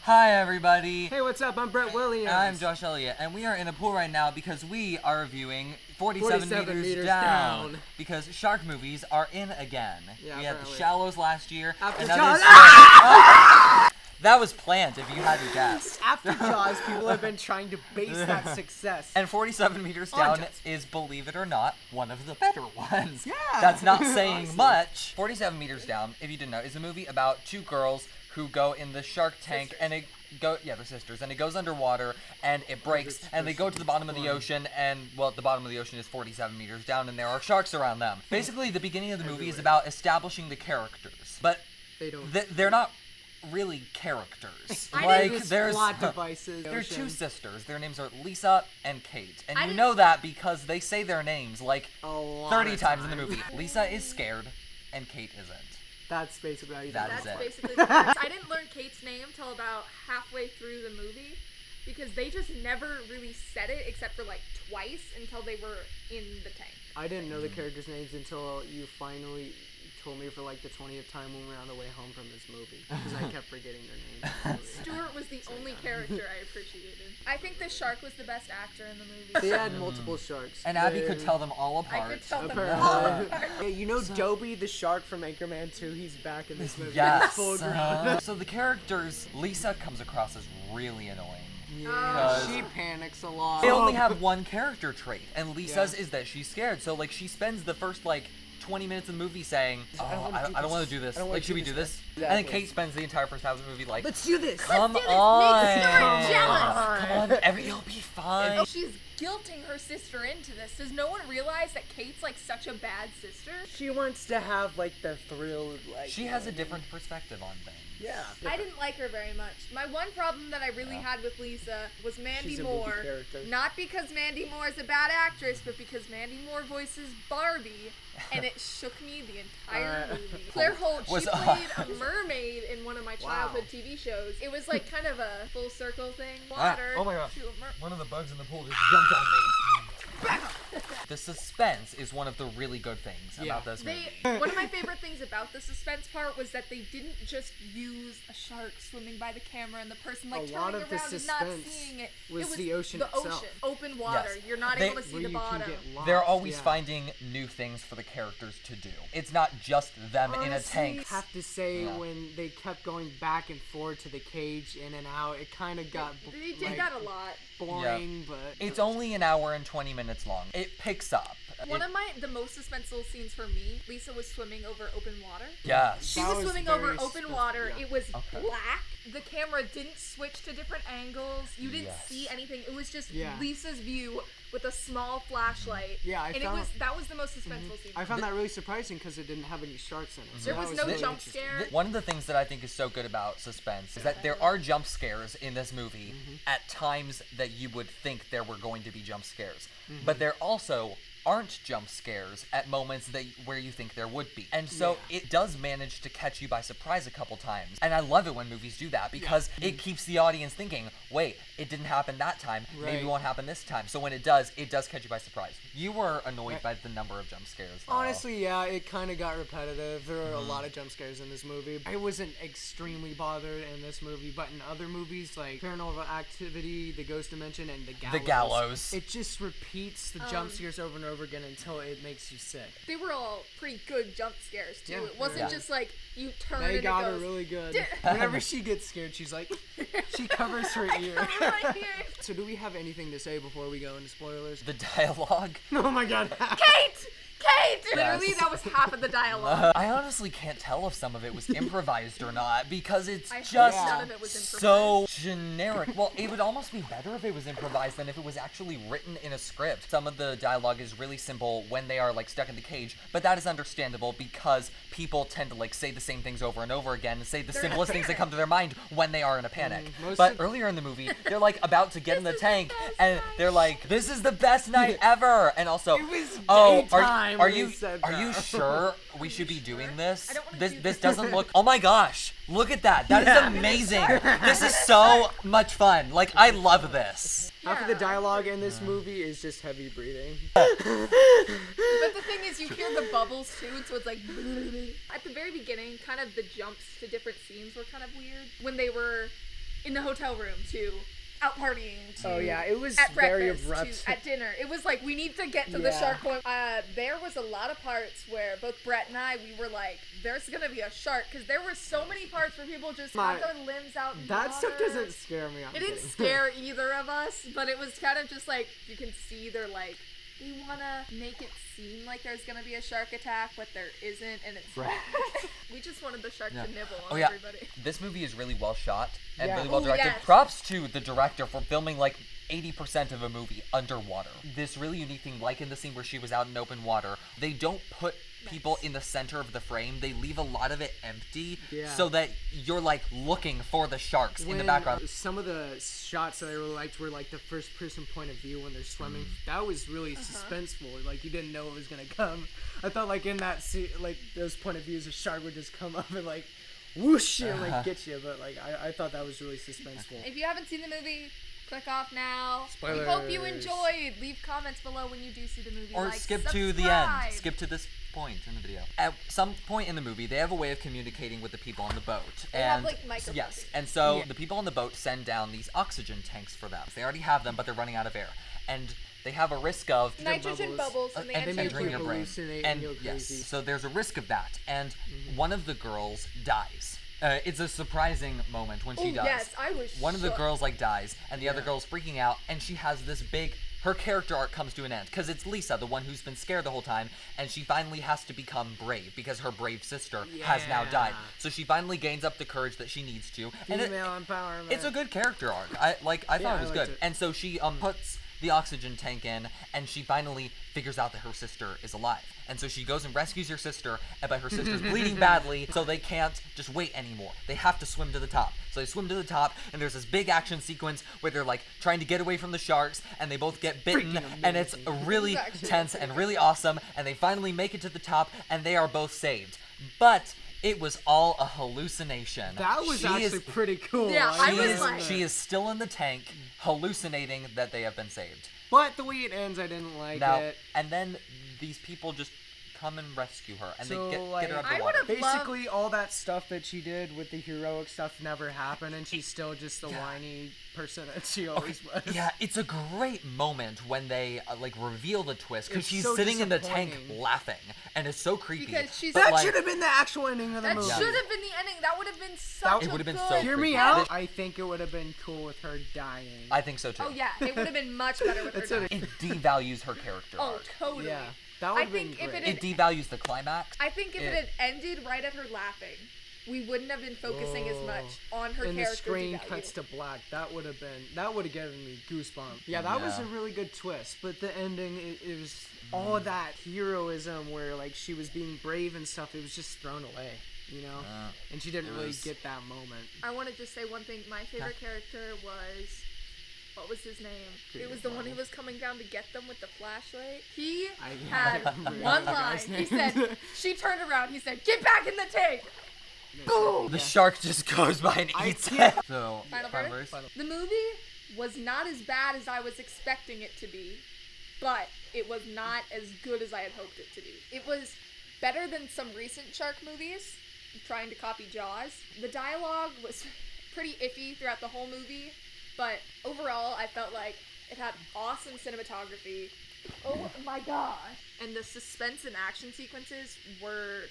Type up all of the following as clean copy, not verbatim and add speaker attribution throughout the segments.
Speaker 1: Hi everybody.
Speaker 2: Hey, what's up? I'm Bret Williams.
Speaker 1: I'm Josh Elliott, and we are in a pool right now because we are reviewing 47 meters down. Because shark movies are in again.
Speaker 2: Yeah,
Speaker 1: we had
Speaker 2: apparently.
Speaker 1: The Shallows last year.
Speaker 2: After
Speaker 1: and
Speaker 2: Jaws.
Speaker 1: That was planned if you had to guess.
Speaker 2: After Jaws, people have been trying to base that success.
Speaker 1: And 47 meters down is, believe it or not, one of the better ones.
Speaker 2: Yeah.
Speaker 1: That's not saying
Speaker 2: Awesome.
Speaker 1: much. 47 meters down, if you didn't know, is a movie about two girls who go in the shark tank and they're sisters, and it goes underwater and it breaks and they go to the bottom of the ocean and, well, the bottom of the ocean is 47 meters down and there are sharks around them. Basically, the beginning of the movie is about establishing the characters, but they're not really characters.
Speaker 2: There's plot devices.
Speaker 1: They're two sisters. Their names are Lisa and Kate. And you know that because they say their names like 30 times in the movie. Lisa is scared and Kate isn't.
Speaker 2: That's basically how you do
Speaker 1: That's
Speaker 2: it.
Speaker 1: it.
Speaker 3: Basically the difference. I didn't learn Kate's name till about halfway through the movie because they just never really said it except for like twice until they were in the tank.
Speaker 2: I didn't know the characters' names until you finally told me for like the 20th time when we were on the way home from this movie because I kept forgetting their names.
Speaker 3: Stuart was the only character I appreciated. I think the shark was the best actor in the movie.
Speaker 2: They had multiple sharks.
Speaker 1: And Abby could tell them all apart.
Speaker 3: I could tell them all apart.
Speaker 2: Yeah, you know Dobie the shark from Anchorman 2, he's back in this movie.
Speaker 1: Yes.
Speaker 2: Full grown.
Speaker 1: So the characters, Lisa comes across as really annoying.
Speaker 2: Yeah, she panics a lot.
Speaker 1: They only have one character trait, and Lisa's is that she's scared. So like she spends the first 20 minutes of the movie saying, I don't want to do this. Like, should we do this?
Speaker 2: Exactly.
Speaker 1: And then Kate spends the entire first half of the movie like,
Speaker 2: let's do this.
Speaker 1: Come
Speaker 3: Let's do this.
Speaker 1: on.
Speaker 3: Make Stuart jealous.
Speaker 1: Come on, you'll be fine.
Speaker 3: She's guilting her sister into this. Does no one realize that Kate's like such a bad sister?
Speaker 2: She wants to have like the thrill of like.
Speaker 1: She has a different perspective on things.
Speaker 2: Yeah.
Speaker 3: I didn't like her very much. My one problem that I really had with Lisa was Mandy
Speaker 2: She's a
Speaker 3: Moore.
Speaker 2: movie character.
Speaker 3: Not because Mandy Moore is a bad actress, but because Mandy Moore voices Barbie, and it shook me the entire movie. Claire Holt, she played a mermaid in one of my childhood TV shows. It was like kind of a full circle thing. Water.
Speaker 1: Oh my gosh.
Speaker 3: to a
Speaker 1: One of the bugs in the pool just jumped on me. The suspense is one of the really good things about this movie.
Speaker 3: One of my favorite things about the suspense part was that they didn't just use a shark swimming by the camera and the person like turning around and not seeing it.
Speaker 2: Was
Speaker 3: it was
Speaker 2: the ocean
Speaker 3: the
Speaker 2: itself.
Speaker 3: ocean, open water.
Speaker 1: Yes.
Speaker 3: You're not able to see the bottom.
Speaker 1: They're always finding new things for the characters to do. It's not just them in a tank.
Speaker 2: I have to say, when they kept going back and forth to the cage, in and out, it kind of got
Speaker 3: They did that a lot.
Speaker 2: boring, but
Speaker 1: It's only an hour and 20 minutes long. It picks up.
Speaker 3: One of the most suspenseful scenes for me, Lisa was swimming over open water.
Speaker 1: Yes.
Speaker 3: She was swimming over open water. It was black. The camera didn't switch to different angles. You didn't see anything. It was just Lisa's view with a small flashlight.
Speaker 2: Yeah,
Speaker 3: that was the most suspenseful scene.
Speaker 2: I found that really surprising because it didn't have any sharks in it. So
Speaker 3: there was no jump scare.
Speaker 1: One of the things that I think is so good about suspense is that there are jump scares in this movie at times that you would think there were going to be jump scares. But there also aren't jump scares at moments where you think there would be. And so it does manage to catch you by surprise a couple times. And I love it when movies do that because it keeps the audience thinking, wait, it didn't happen that time, maybe it won't happen this time. So when it does catch you by surprise. You were annoyed by the number of jump scares, though.
Speaker 2: Honestly, yeah, it kind of got repetitive. There were a lot of jump scares in this movie. I wasn't extremely bothered in this movie, but in other movies like Paranormal Activity, The Ghost Dimension, and The Gallows, it just repeats the jump scares over and over again until it makes you sick.
Speaker 3: They were all pretty good jump scares too.
Speaker 2: Yeah,
Speaker 3: it wasn't just like you turn
Speaker 2: They
Speaker 3: and
Speaker 2: got
Speaker 3: it
Speaker 2: her
Speaker 3: goes,
Speaker 2: really good. Whenever she gets scared, she's like, she covers her ear.
Speaker 3: my ear.
Speaker 2: So do we have anything to say before we go into spoilers?
Speaker 1: The dialogue.
Speaker 2: Oh my god.
Speaker 3: Kate! Literally, that was half of the dialogue.
Speaker 1: I honestly can't tell if some of it was improvised or not because it's
Speaker 3: I hope
Speaker 1: just
Speaker 3: none of it was improvised.
Speaker 1: so generic. Well, it would almost be better if it was improvised than if it was actually written in a script. Some of the dialogue is really simple when they are like stuck in the cage, but that is understandable because people tend to like say the same things over and over again and say the simplest things that come to their mind when they are in a panic. But earlier in the movie, they're like about to get in the tank and they're like, "This is the best night ever," and also, are you sure we should be doing this? This doesn't look. Oh my gosh! Look at that. That is amazing. This is so much fun. Like I love this.
Speaker 2: Half of the dialogue in this movie is just heavy breathing.
Speaker 3: But the thing is, you hear the bubbles too, and so it's like at the very beginning, kind of the jumps to different scenes were kind of weird when they were in the hotel room to out partying to
Speaker 2: it was
Speaker 3: at
Speaker 2: very
Speaker 3: breakfast
Speaker 2: abrupt.
Speaker 3: to at dinner. It was like, we need to get to the shark point. There was a lot of parts where both Bret and I, we were like, there's gonna be a shark, because there were so many parts where people just had their limbs out in
Speaker 2: that
Speaker 3: water.
Speaker 2: stuff doesn't scare me.
Speaker 3: It didn't scare either of us, but it was kind of just like, you can see they're like, we want to make it seem like there's going to be a shark attack, but there isn't, and it's we just wanted the shark to nibble on everybody.
Speaker 1: This movie is really well shot and really
Speaker 3: Oh,
Speaker 1: well directed.
Speaker 3: yes.
Speaker 1: Props to the director for filming like 80% of a movie underwater. This really unique thing, like in the scene where she was out in open water, they don't put people in the center of the frame. They leave a lot of it empty so that you're like looking for the sharks in the background.
Speaker 2: Some of the shots that I really liked were like the first person point of view when they're swimming. That was really suspenseful. Like, you didn't know it was gonna come. I thought like in that scene, like those point of views, a shark would just come up and like whoosh and like get you. But like I thought that was really suspenseful.
Speaker 3: If you haven't seen the movie, click off now.
Speaker 2: Spoilers.
Speaker 3: We hope you enjoyed. Leave comments below when you do see the movie.
Speaker 1: Or
Speaker 3: like,
Speaker 1: skip
Speaker 3: subscribe.
Speaker 1: to the end. Skip to this point in the video. At some point in the movie, they have a way of communicating with the people on the boat.
Speaker 3: They have, like, microphones.
Speaker 1: Yes, and so the people on the boat send down these oxygen tanks for them. They already have them, but they're running out of air. And they have a risk of
Speaker 3: nitrogen bubbles and they
Speaker 1: entering your brain. And yes, so there's a risk of that. And one of the girls dies. It's a surprising moment when she dies.
Speaker 3: Yes, I was
Speaker 1: One of the
Speaker 3: shook.
Speaker 1: girls like dies, and the other girl's freaking out, and she has this big. Her character arc comes to an end because it's Lisa, the one who's been scared the whole time, and she finally has to become brave because her brave sister has now died. So she finally gains up the courage that she needs to. And
Speaker 2: Female empowerment.
Speaker 1: it's a good character arc. I thought it was good.
Speaker 2: it.
Speaker 1: And so she puts the oxygen tank in, and she finally figures out that her sister is alive. And so she goes and rescues her sister, but her sister's bleeding badly, so they can't just wait anymore. They have to swim to the top. So they swim to the top, and there's this big action sequence where they're like trying to get away from the sharks, and they both get bitten, and it's really tense and really awesome, and they finally make it to the top, and they are both saved. But it was all a hallucination.
Speaker 2: That was actually pretty cool.
Speaker 3: Yeah, I was like...
Speaker 1: She is still in the tank, hallucinating that they have been saved.
Speaker 2: But the way it ends, I didn't like it.
Speaker 1: And then these people just come and rescue her, and
Speaker 2: So,
Speaker 1: they get her out of
Speaker 3: I
Speaker 1: the water.
Speaker 3: would've
Speaker 2: Basically, all that stuff that she did with the heroic stuff never happened, and she's still just the whiny person that she always was.
Speaker 1: Yeah, it's a great moment when they like reveal the twist because
Speaker 2: It's
Speaker 1: she's
Speaker 2: so
Speaker 1: sitting in the tank
Speaker 2: disappointing.
Speaker 1: laughing, and it's so creepy.
Speaker 3: Because she's
Speaker 1: But,
Speaker 2: That
Speaker 1: like,
Speaker 2: should have been the actual ending of the
Speaker 3: That
Speaker 2: movie.
Speaker 3: should have been the ending. That would have been such
Speaker 1: It
Speaker 3: a
Speaker 1: would have been
Speaker 3: good...
Speaker 1: so
Speaker 2: Hear me
Speaker 1: creepy.
Speaker 2: out. I think it would have been cool with her dying.
Speaker 1: I think so too.
Speaker 3: Oh yeah, it would have been much better with her
Speaker 2: That's what
Speaker 3: dying.
Speaker 1: It devalues her character
Speaker 3: Oh,
Speaker 1: arc.
Speaker 3: totally.
Speaker 2: Yeah, that would
Speaker 3: I
Speaker 2: have been
Speaker 3: think if
Speaker 2: great.
Speaker 3: it
Speaker 1: It devalues the climax.
Speaker 3: I think if it had ended right at her laughing, we wouldn't have been focusing as much on her
Speaker 2: and the
Speaker 3: character
Speaker 2: screen
Speaker 3: devaluing.
Speaker 2: cuts to black. That would have given me goosebumps. Yeah, that was a really good twist. But the ending, it was all that heroism where like she was being brave and stuff. It was just thrown away, you know. And she didn't really get that moment.
Speaker 3: I want to just say one thing. My favorite character was... What was his name? It was the one who was coming down to get them with the flashlight. He had one line. He said, she turned around. He said, "Get back in the tank." Boom!
Speaker 1: The shark just goes by and eats it. So,
Speaker 3: Final verdict? The movie was not as bad as I was expecting it to be, but it was not as good as I had hoped it to be. It was better than some recent shark movies, trying to copy Jaws. The dialogue was pretty iffy throughout the whole movie, but overall I felt like it had awesome cinematography. Oh my gosh. And the suspense and action sequences were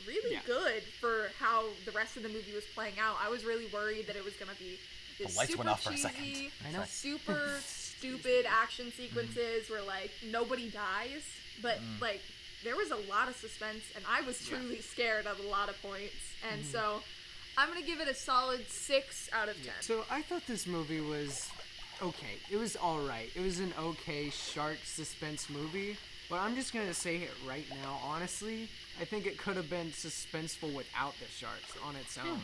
Speaker 3: really good for how the rest of the movie was playing out. I was really worried that it was going to be this
Speaker 1: The lights
Speaker 3: super
Speaker 1: went off for a
Speaker 3: cheesy,
Speaker 1: second. I know.
Speaker 3: super stupid action sequences where like nobody dies, but like there was a lot of suspense and I was truly scared at a lot of points. And so I'm going to give it a solid 6 out of 10.
Speaker 2: So I thought this movie was okay. It was alright. It was an okay shark suspense movie. But I'm just going to say it right now, honestly, I think it could have been suspenseful without the sharks on its own.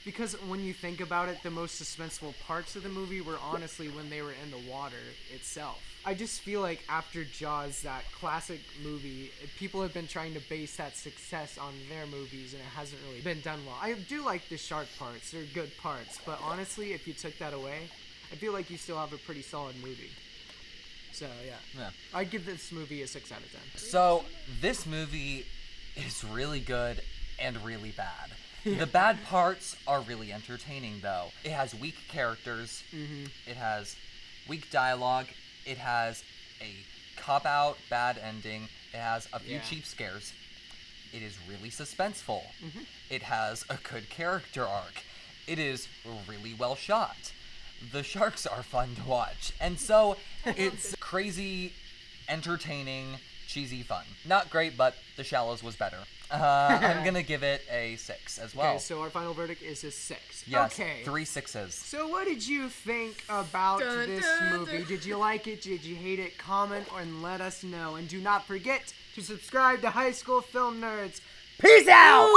Speaker 2: Because when you think about it, the most suspenseful parts of the movie were honestly when they were in the water itself. I just feel like after Jaws, that classic movie, people have been trying to base that success on their movies, and it hasn't really been done well. I do like the shark parts. They're good parts. But honestly, if you took that away, I feel like you still have a pretty solid movie. So, yeah. I'd give this movie a 6 out of 10.
Speaker 1: So, this movie is really good and really bad. The bad parts are really entertaining, though. It has weak characters. It has weak dialogue. It has a cop-out bad ending. It has a few cheap scares. It is really suspenseful. It has a good character arc. It is really well shot. The sharks are fun to watch. And so it's crazy, entertaining, cheesy fun. Not great, but The Shallows was better. I'm gonna give it a 6 as well.
Speaker 2: Okay, so our final verdict is a 6.
Speaker 1: Yes,
Speaker 2: okay.
Speaker 1: 3 6s.
Speaker 2: So what did you think about this movie? Did you like it? Did you hate it? Comment and let us know. And do not forget to subscribe to High School Film Nerds. Peace out!